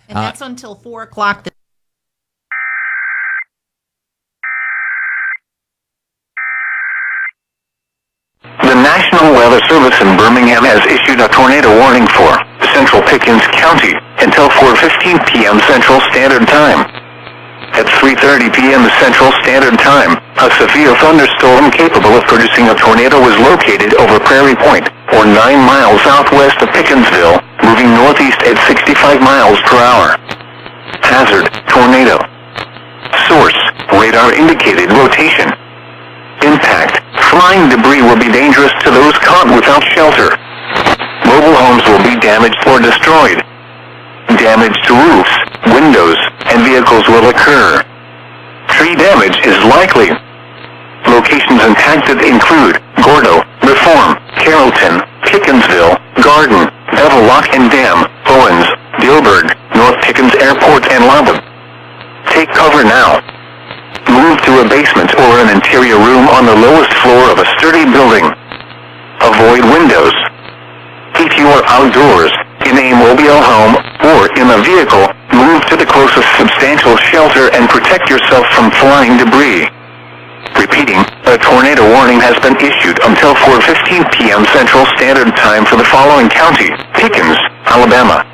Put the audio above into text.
And that's until 4 o'clock. The National Weather Service in Birmingham has issued a tornado warning for Central Pickens County until 4:15 p.m. Central Standard Time. At 3:30 p.m. Central Standard Time, a severe thunderstorm capable of producing a tornado was located over Prairie Point, or 9 miles southwest of Pickensville, moving northeast at 65 miles per hour. Hazard: tornado. Source: radar indicated rotation. Impact: flying debris will be dangerous to those caught without shelter. Mobile homes will be damaged or destroyed. Damage to roofs, windows, and vehicles will occur. Tree damage is likely. Locations impacted include Gordo, Reform, Carrollton, Pickensville, Garden, Bevel-Lock and Dam, Owens, Dilberg, North Pickens Airport, and London. Take cover now. Move to a basement or an interior room on the lowest floor of a sturdy building. Avoid windows. If you are outdoors, in a mobile home, or in a vehicle, move to the closest substantial shelter and protect yourself from flying debris. Repeating, a tornado warning has been issued until 4:15 p.m. Central Standard Time for the following county: Pickens, Alabama,